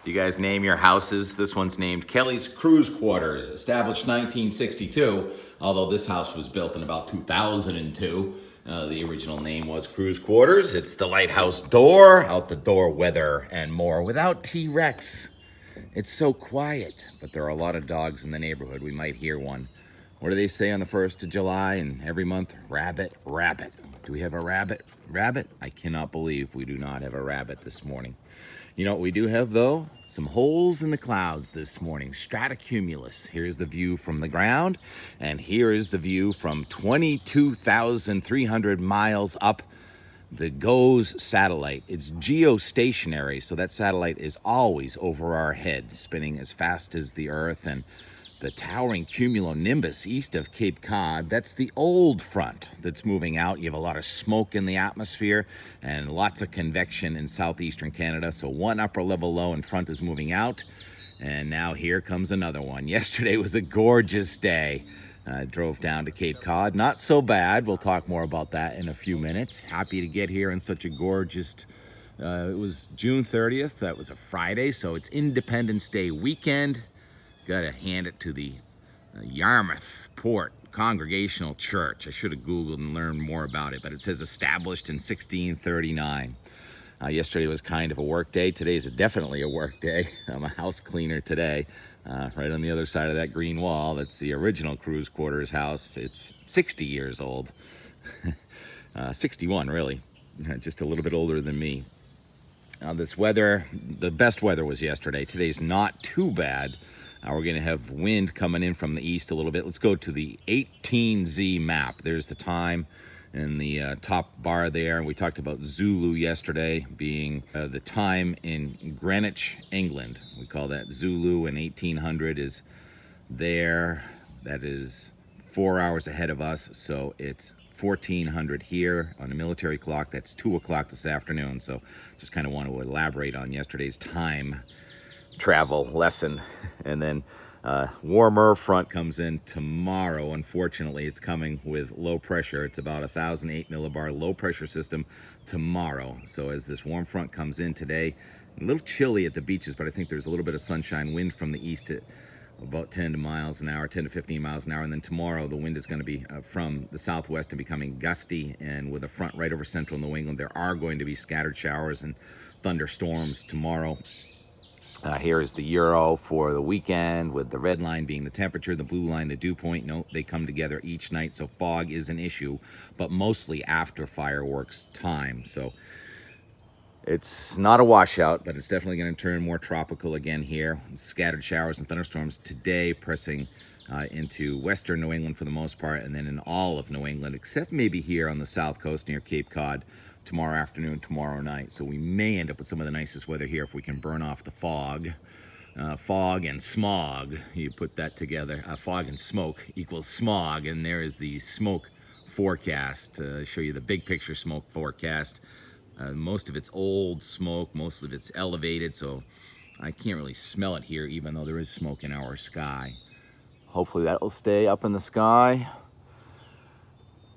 Do you guys name your houses? This one's named Kelly's Cruise Quarters, established 1962, although this house was built in about 2002. The original name was Cruise Quarters. It's the lighthouse door, out the door weather, and more without T-Rex. It's so quiet, but there are a lot of dogs in the neighborhood. We might hear one. What do they say on the 1st of July and every month? Rabbit, rabbit. Do we have a rabbit? Rabbit? I cannot believe we do not have a rabbit this morning. You know what we do have, though? Some holes in the clouds this morning. Stratocumulus. Here's the view from the ground, and here is the view from 22,300 miles up the GOES satellite. It's geostationary, so that satellite is always over our head, spinning as fast as the Earth. And the towering cumulonimbus east of Cape Cod, that's the old front that's moving out. You have a lot of smoke in the atmosphere and lots of convection in southeastern Canada. So one upper level low in front is moving out. And now here comes another one. Yesterday was a gorgeous day. I drove down to Cape Cod. Not so bad. We'll talk more about that in a few minutes. Happy to get here on such a gorgeous, it was June 30th. That was a Friday, so it's Independence Day weekend. Got to hand it to the Yarmouth Port Congregational Church. I should have Googled and learned more about it, but it says established in 1639. Yesterday was kind of a work day. Today is definitely a work day. I'm a house cleaner today. Right on the other side of that green wall, that's the original Cruise Quarters house. It's 60 years old. 61, really. Just a little bit older than me. This weather, the best weather was yesterday. Today's not too bad. We're going to have wind coming in from the east a little bit. Let's go to the 18Z map. There's the time in the top bar there. We talked about Zulu yesterday being the time in Greenwich, England. We call that Zulu, and 1800 is there. That is 4 hours ahead of us, so it's 1400 here on a military clock. That's 2 o'clock this afternoon. So just kind of want to elaborate on yesterday's time travel lesson. And then warmer front comes in tomorrow. Unfortunately, it's coming with low pressure. It's about 1,008 millibar low pressure system tomorrow. So as this warm front comes in today, a little chilly at the beaches, but I think there's a little bit of sunshine, wind from the east at about 10 miles an hour, 10 to 15 miles an hour. And then tomorrow the wind is going to be from the southwest and becoming gusty, and with a front right over central New England, there are going to be scattered showers and thunderstorms tomorrow. Here is the Euro for the weekend, with the red line being the temperature, the blue line the dew point. Note they come together each night, so fog is an issue, but mostly after fireworks time. So it's not a washout, but it's definitely going to turn more tropical again here. Scattered showers and thunderstorms today, pressing into western New England for the most part, and then in all of New England, except maybe here on the south coast near Cape Cod, tomorrow afternoon, tomorrow night. So we may end up with some of the nicest weather here if we can burn off the fog. Fog and smog, you put that together. Fog and smoke equals smog, and there is the smoke forecast. Show you the big picture smoke forecast. Most of it's old smoke, most of it's elevated, so I can't really smell it here, even though there is smoke in our sky. Hopefully that will stay up in the sky.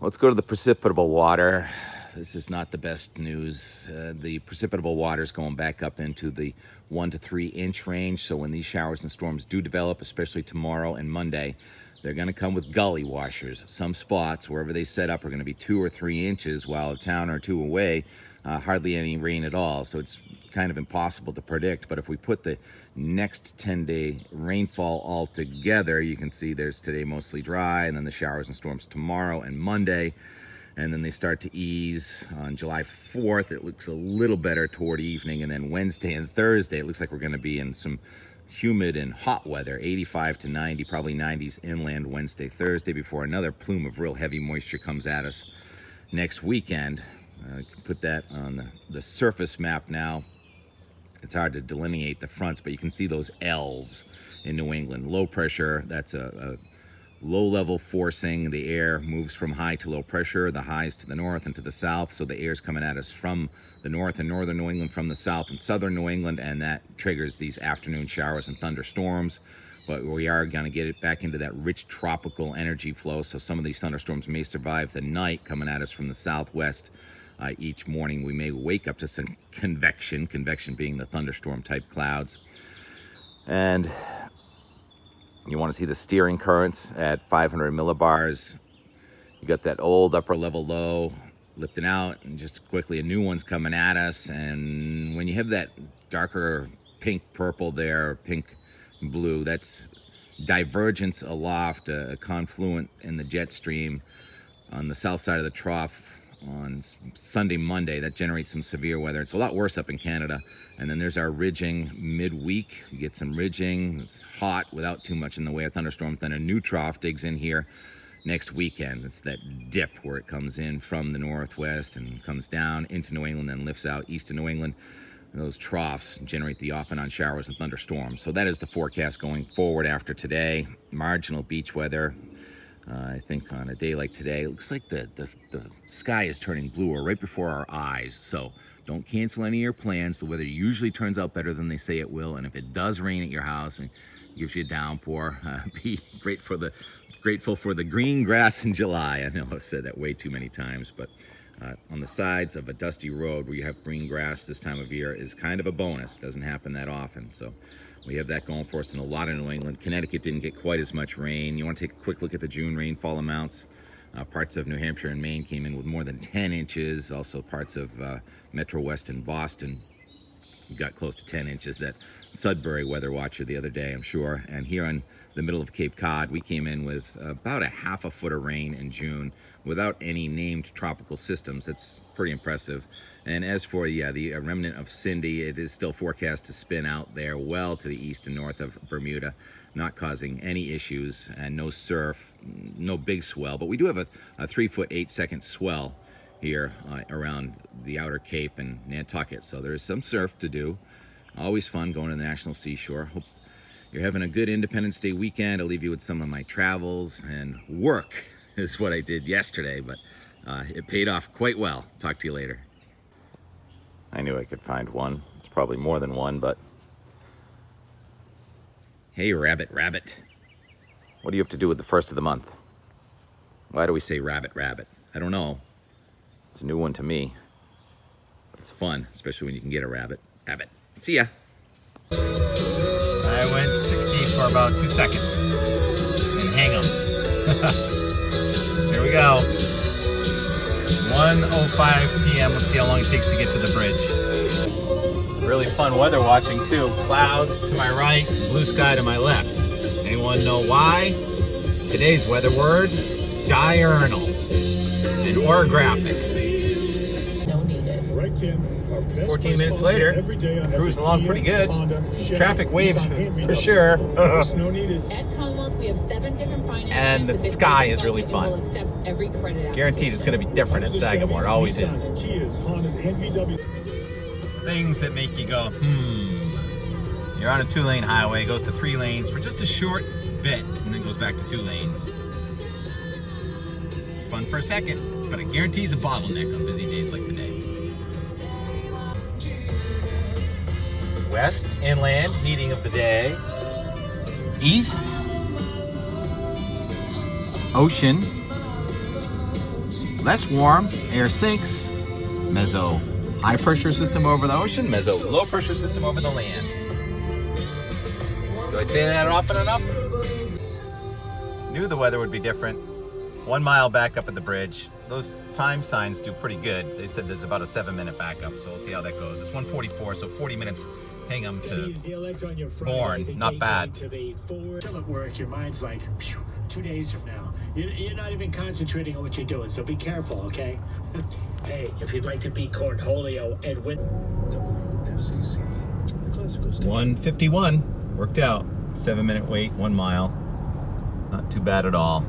Let's go to the precipitable water. This is not the best news. The precipitable water is going back up into the 1 to 3 inch range. So when these showers and storms do develop, especially tomorrow and Monday, they're going to come with gully washers. Some spots, wherever they set up, are going to be 2 or 3 inches, while a town or two away, hardly any rain at all. So it's kind of impossible to predict. But if we put the next 10-day rainfall all together, you can see there's today mostly dry, and then the showers and storms tomorrow and Monday. And then they start to ease on July 4th. It looks a little better toward evening. And then Wednesday and Thursday, it looks like we're going to be in some humid and hot weather, 85 to 90, probably 90s inland Wednesday, Thursday, before another plume of real heavy moisture comes at us next weekend. I can put that on the surface map now. It's hard to delineate the fronts, but you can see those L's in New England. Low pressure, that's a low-level forcing. The air moves from high to low pressure, the highs to the north and to the south, so the air's coming at us from the north and northern New England, from the south and southern New England, and that triggers these afternoon showers and thunderstorms. But we are going to get it back into that rich tropical energy flow, so some of these thunderstorms may survive the night coming at us from the southwest each morning. We may wake up to some convection being the thunderstorm type clouds. And you want to see the steering currents at 500 millibars. You got that old upper level low lifting out, and just quickly a new one's coming at us. And when you have that darker pink purple there, pink blue, that's divergence aloft, a confluent in the jet stream on the south side of the trough on Sunday, Monday. That generates some severe weather. It's a lot worse up in Canada. And then there's our ridging midweek. You get some ridging. It's hot without too much in the way of thunderstorms. Then a new trough digs in here next weekend. It's that dip where it comes in from the northwest and comes down into New England, then lifts out east of New England. And those troughs generate the off and on showers and thunderstorms. So that is the forecast going forward after today. Marginal beach weather. I think on a day like today, it looks like the sky is turning bluer right before our eyes. So don't cancel any of your plans. The weather usually turns out better than they say it will. And if it does rain at your house and gives you a downpour, be grateful for the green grass in July. I know I've said that way too many times, but on the sides of a dusty road where you have green grass this time of year is kind of a bonus. Doesn't happen that often. So we have that going for us in a lot of New England. Connecticut didn't get quite as much rain. You want to take a quick look at the June rainfall amounts. Parts of New Hampshire and Maine came in with more than 10 inches. Also parts of Metro West and Boston got close to 10 inches. That Sudbury weather watcher the other day, I'm sure. And here in the middle of Cape Cod, we came in with about a half a foot of rain in June without any named tropical systems. That's pretty impressive. And as for, the remnant of Cindy, it is still forecast to spin out there well to the east and north of Bermuda, not causing any issues, and no surf, no big swell. But we do have a 3 foot 8 second swell here around the outer Cape and Nantucket. So there's some surf to do. Always fun going to the National Seashore. Hope you're having a good Independence Day weekend. I'll leave you with some of my travels, and work is what I did yesterday, but it paid off quite well. Talk to you later. I knew I could find one. It's probably more than one, but... Hey, rabbit, rabbit. What do you have to do with the first of the month? Why do we say rabbit, rabbit? I don't know. It's a new one to me. But it's fun, especially when you can get a rabbit. Rabbit. See ya. I went 60 for about 2 seconds. And hang 'em. Here we go. 1:05 p.m. Let's see how long it takes to get to the bridge. Really fun weather watching too. Clouds to my right, blue sky to my left. Anyone know why? Today's weather word, diurnal and orographic. 14 minutes later, cruising along pretty good. Traffic waves for sure. And the sky is really fun. Guaranteed it's going to be different at Sagamore. It always is. Things that make you go, You're on a 2-lane highway, goes to 3 lanes for just a short bit, and then goes back to 2 lanes. It's fun for a second, but it guarantees a bottleneck on busy days like today. West, inland, heating of the day. East, ocean. Less warm, air sinks. Meso, high pressure system over the ocean. Meso, low pressure system over the land. Do I say that often enough? Knew the weather would be different. 1 mile back up at the bridge. Those time signs do pretty good. They said there's about a 7-minute backup, so we'll see how that goes. It's 1:44, so 40 minutes. Hang 'em to Bourne. Not bad. Still at work, your mind's like, 2 days from now. You're not even concentrating on what you're doing, so be careful, okay? Hey, if you'd like to beat Cornholio and win... 1:51. Worked out. 7-minute wait, 1 mile. Not too bad at all.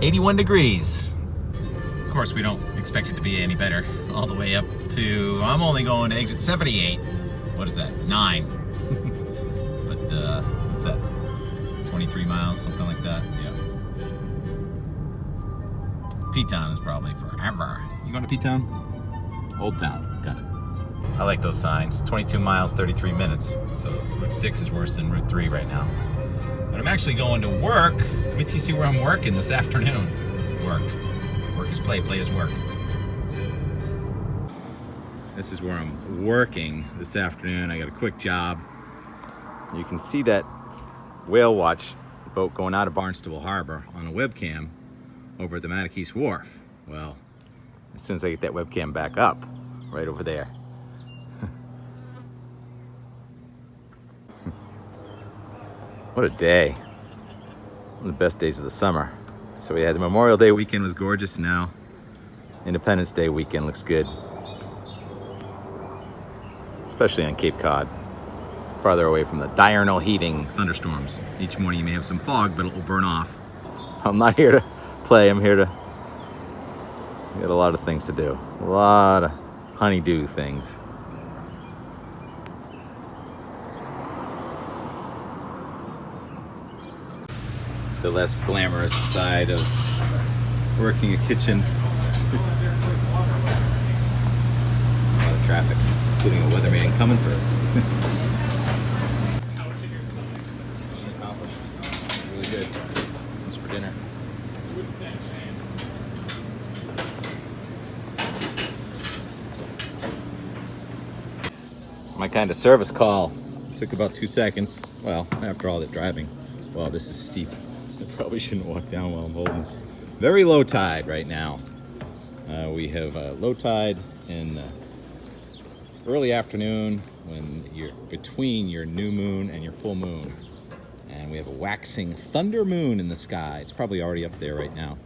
81 degrees. Of course, we don't expect it to be any better. All the way up to, I'm only going to exit 78. What is that? 9. But, what's that? 23 miles, something like that. Yeah. P-Town is probably forever. You going to P-Town? Old Town. Got it. I like those signs. 22 miles, 33 minutes. So Route 6 is worse than Route 3 right now. But I'm actually going to work. Wait till you see where I'm working this afternoon. Work. Work is play, play is work. This is where I'm working this afternoon. I got a quick job. You can see that whale watch boat going out of Barnstable Harbor on a webcam over at the Mattakese Wharf. Well, as soon as I get that webcam back up, right over there. What a day. One of the best days of the summer. So we had the Memorial Day weekend was gorgeous. Now Independence Day weekend looks good. Especially on Cape Cod. Farther away from the diurnal heating thunderstorms. Each morning you may have some fog, but it will burn off. I'm not here to play, I'm here to... We got a lot of things to do. A lot of honeydew things. The less glamorous side of working a kitchen. A lot of traffic, including a weatherman coming through. Accomplished. Really good. What's for dinner? My kind of service call took about 2 seconds. Well, after all that driving. Well, this is steep. I probably shouldn't walk down while I'm holding this. Very low tide right now. We have low tide in early afternoon when you're between your new moon and your full moon. And we have a waxing thunder moon in the sky. It's probably already up there right now.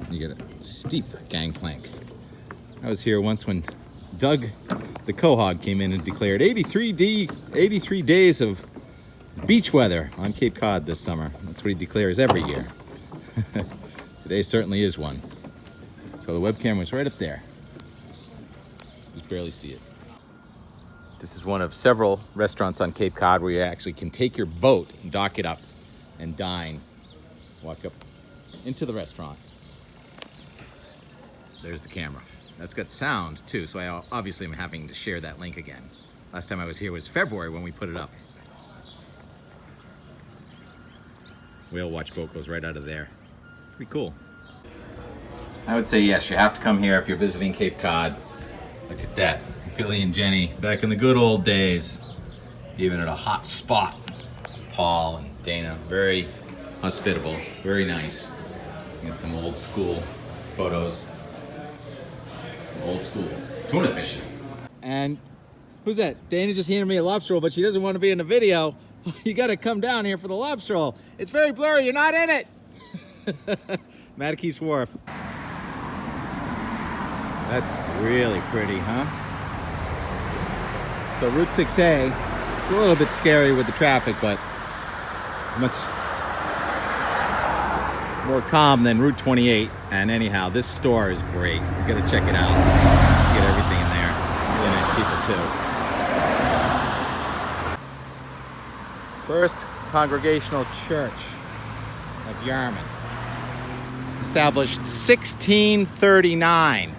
You get a steep gangplank. I was here once when Doug the Quahog came in and declared 83 days of beach weather on Cape Cod this summer. That's what he declares every year. Today certainly is one. So the webcam was right up there. Just barely see it. This is one of several restaurants on Cape Cod where you actually can take your boat and dock it up and dine. Walk up into the restaurant. There's the camera. That's got sound too, so I obviously am having to share that link again. Last time I was here was February when we put it up. Whale watch boat goes right out of there. Pretty cool. I would say yes, you have to come here if you're visiting Cape Cod. Look at that. Billy and Jenny, back in the good old days, even at a hot spot. Paul and Dana, very hospitable, very nice. Get some old school photos. Old school tuna fishing. And who's that? Dana just handed me a lobster roll, but she doesn't want to be in the video. You got to come down here for the lobster roll. It's very blurry. You're not in it. Mattakese Wharf. That's really pretty, huh? So Route 6A, it's a little bit scary with the traffic, but much more calm than Route 28. And anyhow, this store is great. You gotta check it out. Get everything in there. Really nice people too. First Congregational Church of Yarmouth. Established 1639.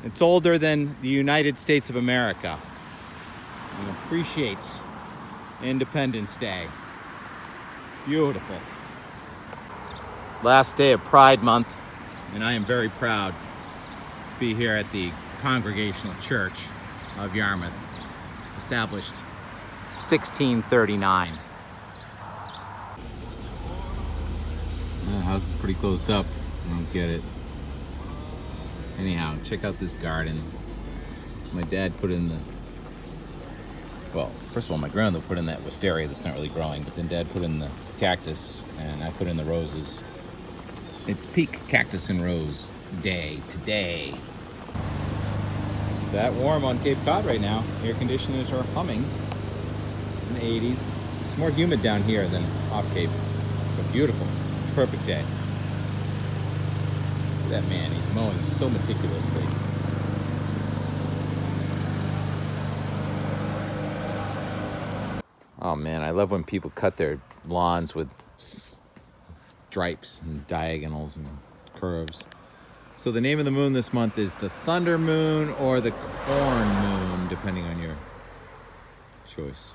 It's older than the United States of America. It appreciates Independence Day. Beautiful. Last day of Pride Month, and I am very proud to be here at the Congregational Church of Yarmouth, established 1639. The house is pretty closed up. I don't get it. Anyhow, check out this garden. My dad put in the... Well, first of all, my grandmother put in that wisteria that's not really growing, but then Dad put in the cactus, and I put in the roses. It's peak cactus and rose day today. It's that warm on Cape Cod right now. Air conditioners are humming in the 80s. It's more humid down here than off Cape, but beautiful. Perfect day. Look at that man, he's mowing so meticulously. Oh man, I love when people cut their lawns with stripes and diagonals and curves. So the name of the moon this month is the Thunder Moon or the Corn Moon, depending on your choice.